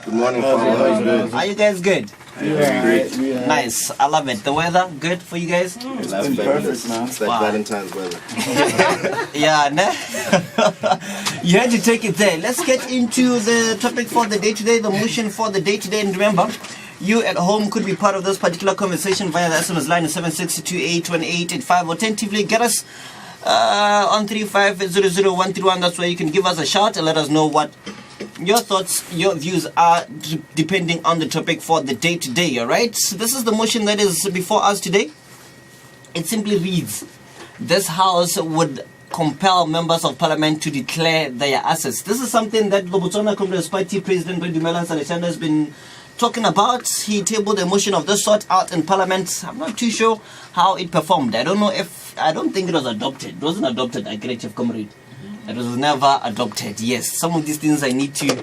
Good morning, Father. Are you guys good? Yeah. Nice. I love it. The weather, good for you guys? It's been perfect, man. It's like Valentine's weather. Yeah, you had to take it there. Let's get into the topic for the day today, the motion for the day today. And remember, you at home could be part of this particular conversation via the SMS line 76281885. Alternatively, get us on 3500131. That's where you can give us a shout and let us know what your thoughts, your views are depending on the topic for the day today. All right, so this is the motion that is before us today. It simply reads: this house would compel members of parliament to declare their assets. This is something that the Botswana Congress Party President Dumelang Saleshana has been talking about. He tabled a motion of this sort out in parliament. I'm not too sure how it performed. I don't think it was adopted. It wasn't adopted, I agree, Chief Comrade. It was never adopted. Yes, some of these things I need to,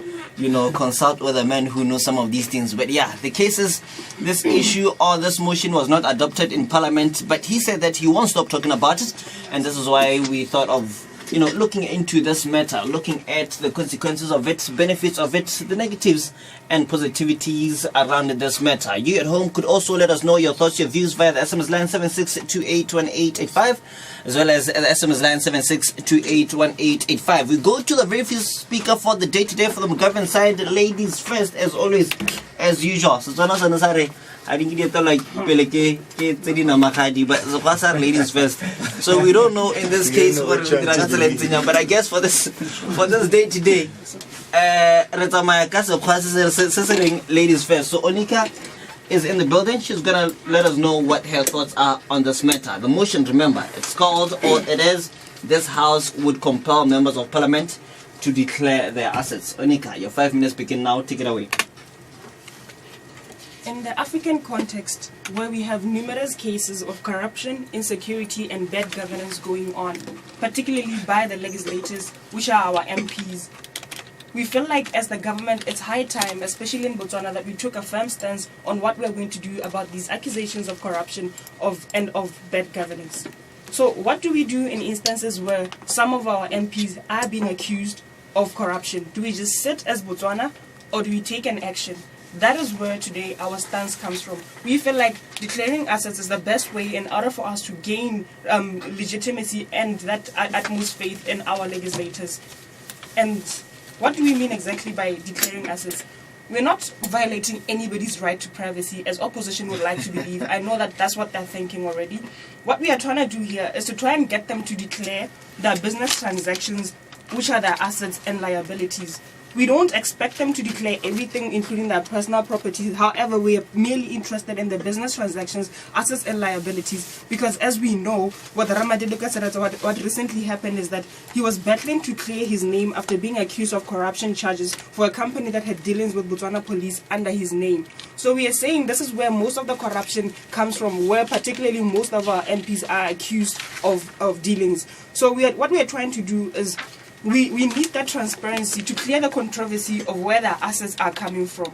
consult with a man who knows some of these things. But yeah, the case is this issue or this motion was not adopted in parliament, but he said that he won't stop talking about it. And this is why we thought of, looking into this matter, looking at the consequences of it, benefits of it, the negatives and positivities around this matter. You at home could also let us know your thoughts, your views via the SMS line 76281885, as well as the SMS line 76281885. We go to the very first speaker for the day today for the McGovern side. Ladies first, as always, as usual. I didn't get like ladies first. So we don't know in this case what but I guess for this day today, ladies first. So Onika is in the building. She's gonna let us know what her thoughts are on this matter. The motion, remember, it's called, or it is, this house would compel members of parliament to declare their assets. Onika, your 5 minutes begin now. Take it away. In the African context, where we have numerous cases of corruption, insecurity and bad governance going on, particularly by the legislators, which are our MPs, we feel like as the government, it's high time, especially in Botswana, that we took a firm stance on what we're going to do about these accusations of corruption and of bad governance. So what do we do in instances where some of our MPs are being accused of corruption? Do we just sit as Botswana, or do we take an action? That is where today our stance comes from. We feel like declaring assets is the best way in order for us to gain legitimacy and that utmost faith in our legislators. And what do we mean exactly by declaring assets? We're not violating anybody's right to privacy, as opposition would like to believe. I know that that's what they're thinking already. What we are trying to do here is to try and get them to declare their business transactions, which are their assets and liabilities. We don't expect them to declare everything, including their personal properties. However, we are merely interested in the business transactions, assets and liabilities, because as we know, what recently happened is that he was battling to clear his name after being accused of corruption charges for a company that had dealings with Botswana police under his name. So we are saying this is where most of the corruption comes from, where particularly most of our MPs are accused of dealings. So what we are trying to do is we need that transparency to clear the controversy of where the assets are coming from.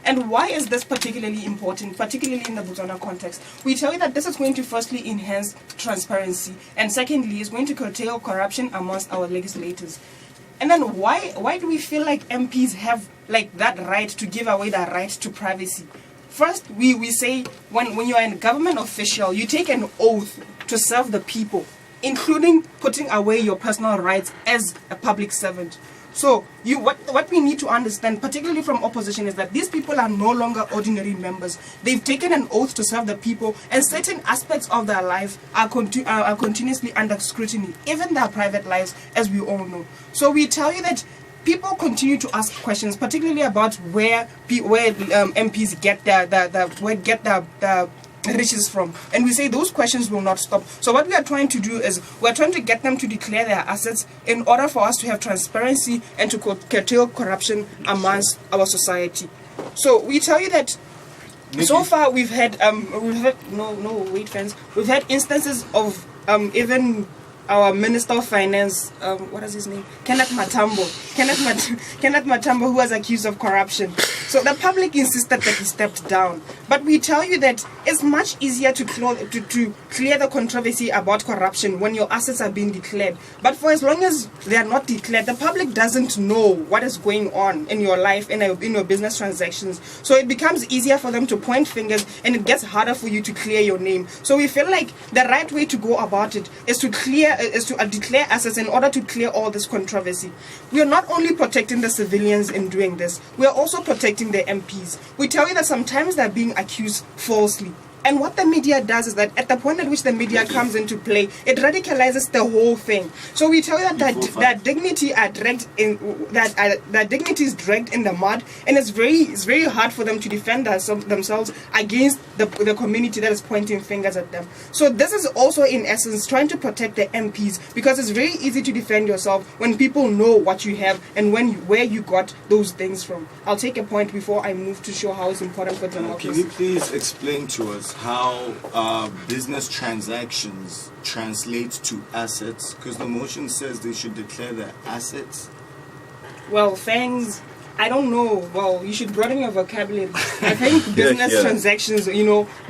And why is this particularly important, particularly in the Botswana context? We tell you that this is going to firstly enhance transparency, and secondly is going to curtail corruption amongst our legislators. And then why do we feel like MPs have like that right to give away that right to privacy? First, we say when you are a government official, you take an oath to serve the people, including putting away your personal rights as a public servant. So what we need to understand, particularly from opposition, is that these people are no longer ordinary members. They've taken an oath to serve the people, and certain aspects of their life are continuously under scrutiny, even their private lives, as we all know. So we tell you that people continue to ask questions, particularly about where MPs get their riches from, and we say those questions will not stop. So what we are trying to do is we're trying to get them to declare their assets in order for us to have transparency and to curtail corruption amongst our society. So we tell you that so far we've had instances of even our Minister of Finance, what is his name? Kenneth Matambo, who was accused of corruption. So the public insisted that he stepped down. But we tell you that it's much easier to clear the controversy about corruption when your assets are being declared. But for as long as they are not declared, the public doesn't know what is going on in your life, in your business transactions. So it becomes easier for them to point fingers, and it gets harder for you to clear your name. So we feel like the right way to go about it is to declare assets in order to clear all this controversy. We are not only protecting the civilians in doing this, we are also protecting the MPs. We tell you that sometimes they're being accused falsely. And what the media does is that at the point at which the media comes into play, it radicalizes the whole thing. So we tell you that dignity is dragged in the mud, and it's very hard for them to defend themselves against the community that is pointing fingers at them. So this is also in essence trying to protect the MPs, because it's very easy to defend yourself when people know what you have and where you got those things from. I'll take a point before I move to show how it's important for democracy. Can you please explain to us how business transactions translate to assets? Because the motion says they should declare their assets. Well, thanks. I don't know. Well, you should broaden your vocabulary. I think business transactions,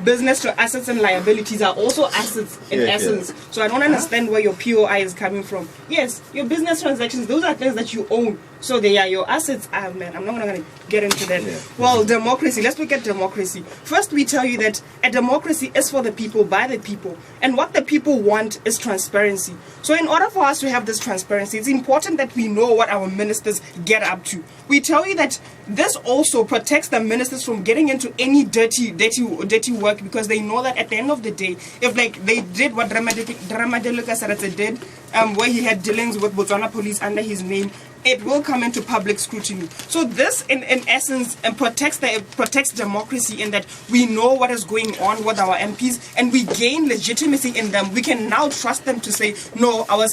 business assets and liabilities are also assets in essence. So I don't understand where your POI is coming from. Yes, your business transactions, those are things that you own. So they are your assets. Man, I'm not going to get into that. Well, democracy. Let's look at democracy. First, we tell you that a democracy is for the people, by the people. And what the people want is transparency. So in order for us to have this transparency, it's important that we know what our ministers get up to. We tell you that this also protects the ministers from getting into any dirty work, because they know that at the end of the day, if they did what Dramadeluka Saratse did, where he had dealings with Botswana police under his name, it will come into public scrutiny. So this, in essence, protects democracy in that we know what is going on with our MPs, and we gain legitimacy in them. We can now trust them to say, no, our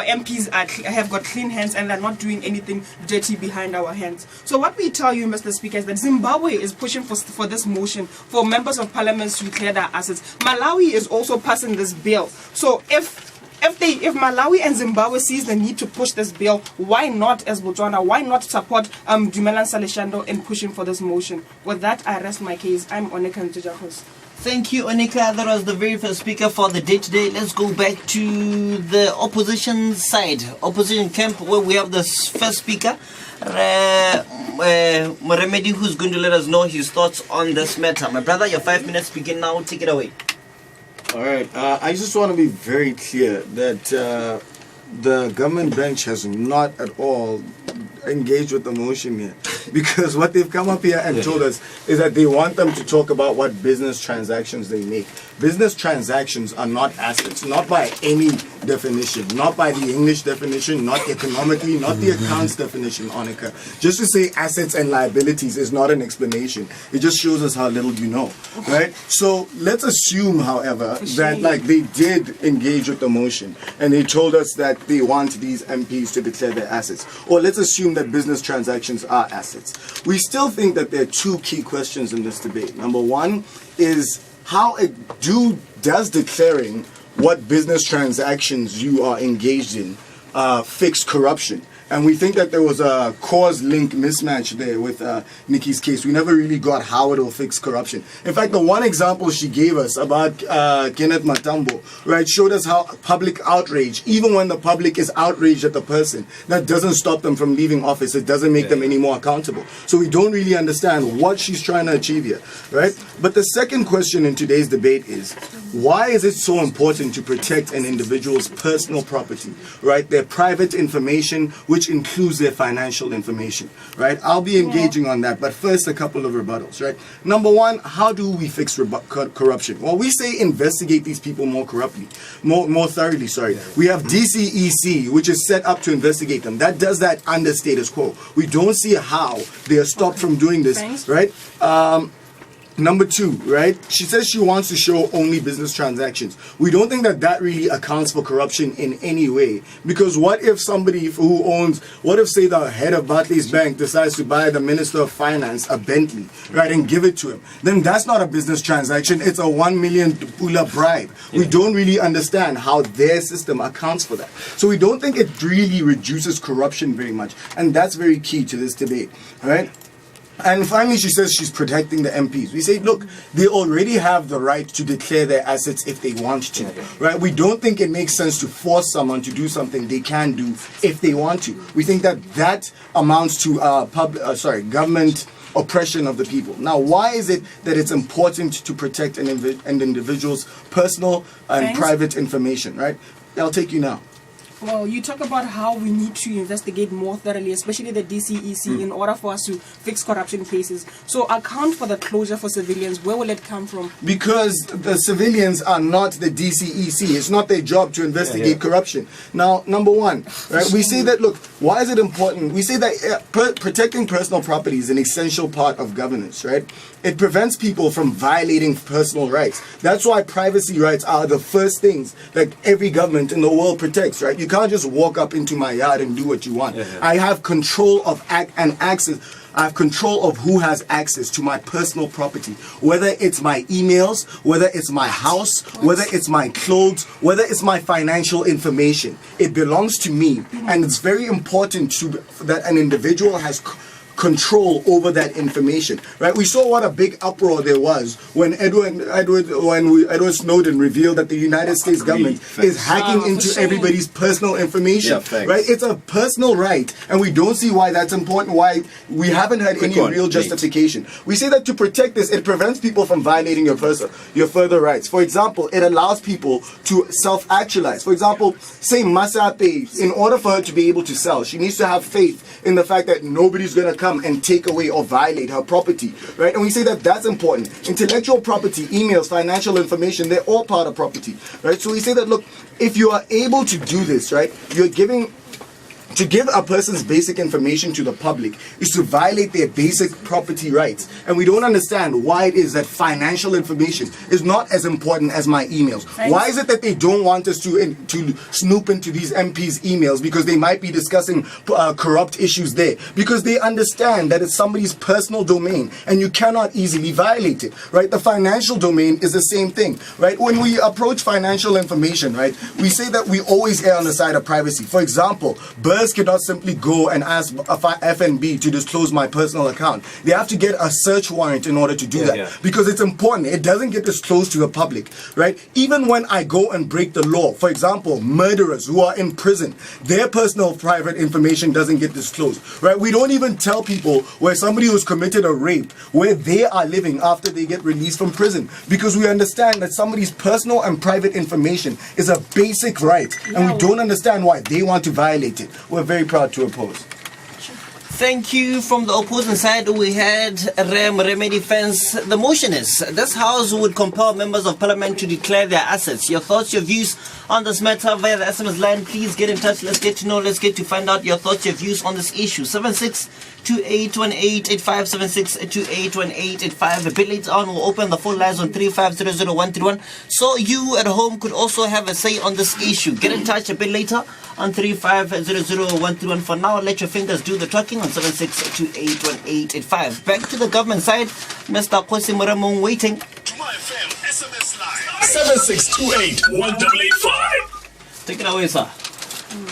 MPs have got clean hands and they're not doing anything dirty behind our hands. So what we tell you, Mr. Speaker, is that Zimbabwe is pushing for this motion for members of parliament to declare their assets. Malawi is also passing this bill. So if Malawi and Zimbabwe sees the need to push this bill, why not as Botswana? Why not support Dumelan Saleshando in pushing for this motion? With that, I rest my case. I'm Onika Ntujakos. Thank you, Onika. That was the very first speaker for the day today. Let's go back to the opposition side, opposition camp, where we have the first speaker, Moremedi, who's going to let us know his thoughts on this matter. My brother, your 5 minutes begin now. Take it away. All right. I just want to be very clear that the government bench has not at all engaged with the motion here, because what they've come up here and told us is that they want them to talk about what business transactions they make. Business transactions are not assets, not by any definition, not by the English definition, not economically, not the accounts definition, Onika. Just to say assets and liabilities is not an explanation. It just shows us how little you know, right? So let's assume, however, that they did engage with the motion and they told us that they want these MPs to declare their assets. Or let's assume that business transactions are assets. We still think that there are two key questions in this debate. Number one is, how does declaring what business transactions you are engaged in fix corruption? And we think that there was a cause-link mismatch there with Nikki's case. We never really got how it will fix corruption. In fact, the one example she gave us about Kenneth Matambo, right, showed us how public outrage, even when the public is outraged at the person, that doesn't stop them from leaving office. It doesn't make them any more accountable. So we don't really understand what she's trying to achieve here, right? But the second question in today's debate is, why is it so important to protect an individual's personal property, right? Their private information, which includes their financial information, right? I'll be engaging on that, but first a couple of rebuttals, right? Number one, how do we fix corruption? Well, we say investigate these people more thoroughly. We have DCEC, which is set up to investigate them. That does that under status quo. We don't see how they are stopped from doing this, right? Number 2, right? She says she wants to show only business transactions. We don't think that that really accounts for corruption in any way. Because what if somebody what if say the head of Barclays Bank decides to buy the Minister of Finance a Bentley, right, and give it to him? Then that's not a business transaction. It's a 1 million pula bribe. We don't really understand how their system accounts for that. So we don't think it really reduces corruption very much. And that's very key to this debate, right? And finally, she says she's protecting the MPs. We say, look, they already have the right to declare their assets if they want to, right? We don't think it makes sense to force someone to do something they can do if they want to. We think that that amounts to government oppression of the people. Now, why is it that it's important to protect an individual's personal and private information, right? I'll take you now. Well, you talk about how we need to investigate more thoroughly, especially the DCEC, in order for us to fix corruption cases. So account for the closure for civilians. Where will it come from? Because the civilians are not the DCEC. It's not their job to investigate corruption. Now, number 1, right? We say that, look, why is it important? We say that protecting personal property is an essential part of governance, right? It prevents people from violating personal rights. That's why privacy rights are the first things that every government in the world protects, right? You can't just walk up into my yard and do what you want. I have control of access. I have control of who has access to my personal property, whether it's my emails, whether it's my house, whether it's my clothes, whether it's my financial information. It belongs to me, and it's very important that an individual has control over that information, right? We saw what a big uproar there was when Edward Snowden revealed that the United States government is hacking into everybody's personal information, right? It's a personal right, and we don't see why that's important, why we haven't had any real justification. We say that to protect this, it prevents people from violating your further rights. For example, it allows people to self-actualize. For example, say Masape, in order for her to be able to sell, she needs to have faith in the fact that nobody's going to come and take away or violate her property, right? And we say that that's important. Intellectual property, emails, financial information, they're all part of property, right? So we say that, look, if you are able to do this, right, to give a person's basic information to the public is to violate their basic property rights. And we don't understand why it is that financial information is not as important as my emails. Why is it that they don't want us to snoop into these MPs' emails because they might be discussing corrupt issues there? Because they understand that it's somebody's personal domain and you cannot easily violate it, right? The financial domain is the same thing, right? When we approach financial information, right, we say that we always err on the side of privacy. For example, cannot simply go and ask FNB to disclose my personal account. They have to get a search warrant in order to do that because it's important. It doesn't get disclosed to the public, right? Even when I go and break the law, for example, murderers who are in prison, their personal private information doesn't get disclosed, right? We don't even tell people where somebody who's committed a rape, where they are living after they get released from prison, because we understand that somebody's personal and private information is a basic right, and we don't understand why they want to violate it. We're very proud to oppose. Thank you. From the opposing side, we had Remedy Fence. The motion is this House would compel members of Parliament to declare their assets. Your thoughts, your views on this matter via the SMS line. Please get in touch. Let's get to know. Let's get to find out your thoughts, your views on this issue. 76281885, 76281885. A bit later on, we'll open the phone lines on 3500131. So you at home could also have a say on this issue. Get in touch a bit later on 3500131. For now, let your fingers do the talking on 76281885. Back to the government side, Mr. Kosi Muramung waiting. Duma FM SMS line 76281885. Take it away, sir.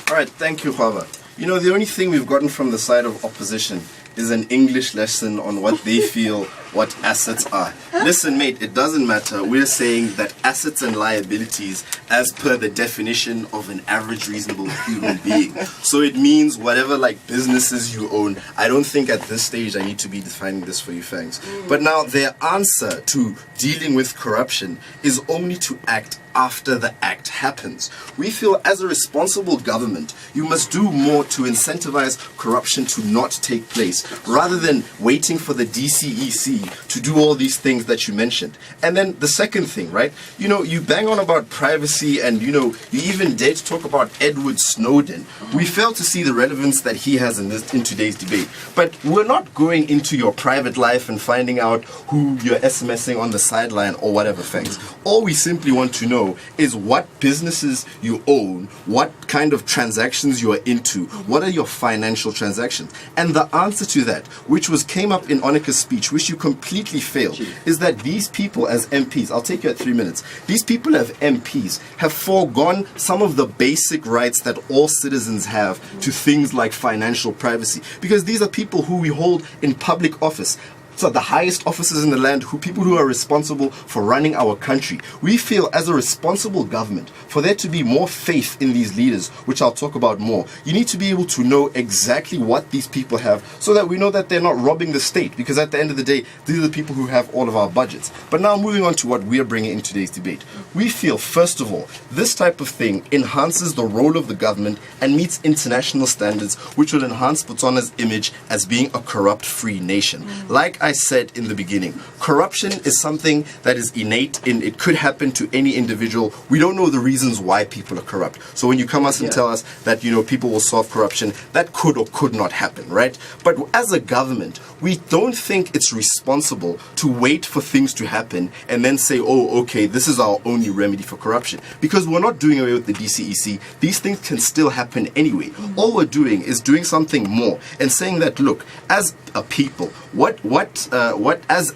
All right, thank you, Hava. You know, the only thing we've gotten from the side of opposition is an English lesson on what they feel what assets are. Listen, mate, it doesn't matter. We're saying that assets and liabilities as per the definition of an average reasonable human being. So it means whatever like businesses you own. I don't think at this stage I need to be defining this for you, thanks. But now their answer to dealing with corruption is only to act after the act happens. We feel as a responsible government, you must do more to incentivize corruption to not take place, rather than waiting for the DCEC to do all these things that you mentioned. And then the second thing, right? You bang on about privacy, and you even dare to talk about Edward Snowden. We fail to see the relevance that he has in today's debate. But we're not going into your private life and finding out who you're SMSing on the sideline or whatever things. All we simply want to know is what businesses you own, what kind of transactions you are into, what are your financial transactions. And the answer to that, which came up in Onika's speech, which you completely failed, is that these people as MPs, I'll take you at 3 minutes, these people as MPs have foregone some of the basic rights that all citizens have to things like financial privacy, because these are people who we hold in public office. So the highest officers in the land, people who are responsible for running our country. We feel as a responsible government, for there to be more faith in these leaders, which I'll talk about more, you need to be able to know exactly what these people have, so that we know that they're not robbing the state, because at the end of the day, these are the people who have all of our budgets. But now moving on to what we are bringing in today's debate. We feel, first of all, this type of thing enhances the role of the government and meets international standards, which will enhance Botswana's image as being a corrupt-free nation. Like I said in the beginning, corruption is something that is innate it could happen to any individual. We don't know the reasons why people are corrupt. So when you come us and tell us that people will solve corruption, that could or could not happen, right? But as a government, we don't think it's responsible to wait for things to happen and then say, oh, okay, this is our only remedy for corruption, because we're not doing away with the DCEC. These things can still happen anyway. All we're doing is doing something more and saying that, look, as a people, as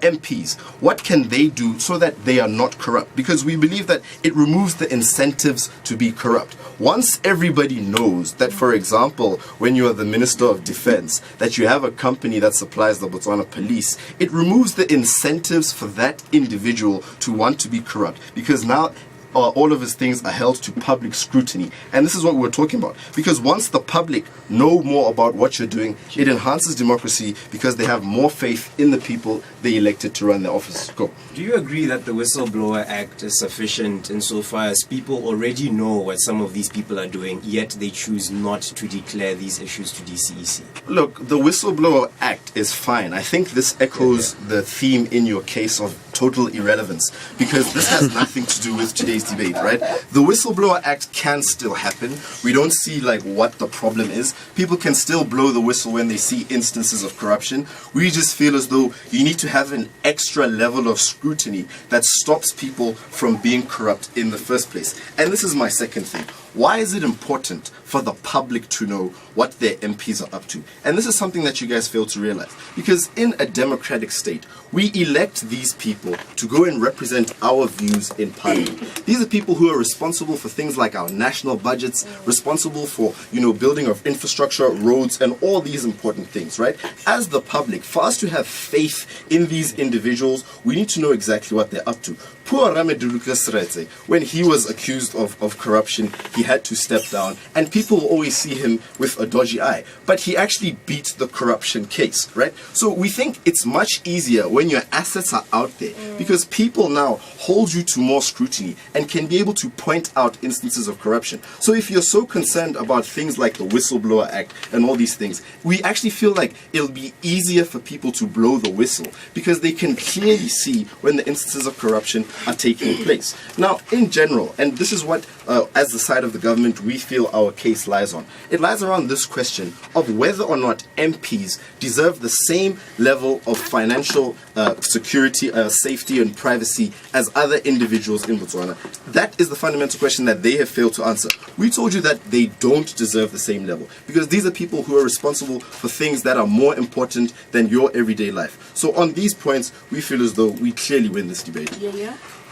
MPs, what can they do so that they are not corrupt? Because we believe that it removes the incentives to be corrupt. Once everybody knows that, for example, when you are the Minister of Defense, that you have a company that supplies the Botswana police, it removes the incentives for that individual to want to be corrupt, because now all of his things are held to public scrutiny. And this is what we're talking about. Because once the public know more about what you're doing, it enhances democracy, because they have more faith in the people they elected to run their office. Go. Do you agree that the Whistleblower Act is sufficient insofar as people already know what some of these people are doing, yet they choose not to declare these issues to DCEC? Look, the Whistleblower Act is fine. I think this echoes the theme in your case of total irrelevance, because this has nothing to do with today's debate, right? The Whistleblower Act can still happen. We don't see what the problem is. People can still blow the whistle when they see instances of corruption. We just feel as though you need to have an extra level of scrutiny that stops people from being corrupt in the first place. And this is my second thing. Why is it important for the public to know what their MPs are up to? And this is something that you guys fail to realize. Because in a democratic state, we elect these people to go and represent our views in parliament. These are people who are responsible for things like our national budgets, responsible for, building of infrastructure, roads, and all these important things, right? As the public, for us to have faith in these individuals, we need to know exactly what they're up to. Poor Ramedulu Sretse, when he was accused of corruption, he had to step down, and people will always see him with a dodgy eye. But he actually beat the corruption case, right? So we think it's much easier when your assets are out there, because people now hold you to more scrutiny and can be able to point out instances of corruption. So if you're so concerned about things like the Whistleblower Act and all these things, we actually feel like it'll be easier for people to blow the whistle, because they can clearly see when the instances of corruption are taking place. Now, in general, and this is what, as the side of the government, we feel our case lies on. It lies around this question of whether or not MPs deserve the same level of financial security, safety, and privacy as other individuals in Botswana. That is the fundamental question that they have failed to answer. We told you that they don't deserve the same level, because these are people who are responsible for things that are more important than your everyday life. So on these points, we feel as though we clearly win this debate.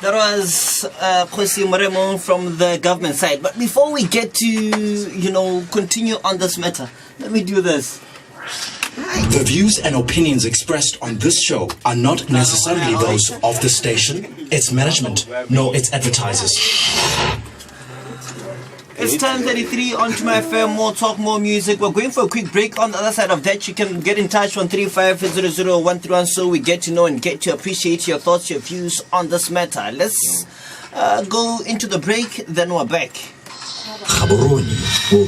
That was Khosi Moremo from the government side. But before we get to, continue on this matter, let me do this. The views and opinions expressed on this show are not necessarily those of the station, its management, nor its advertisers. It's 10:33 on Duma FM, more talk, more music. We're going for a quick break. On the other side of that, you can get in touch on 35000131 so we get to know and get to appreciate your thoughts, your views on this matter. Let's go into the break, then we're back. Gaborone will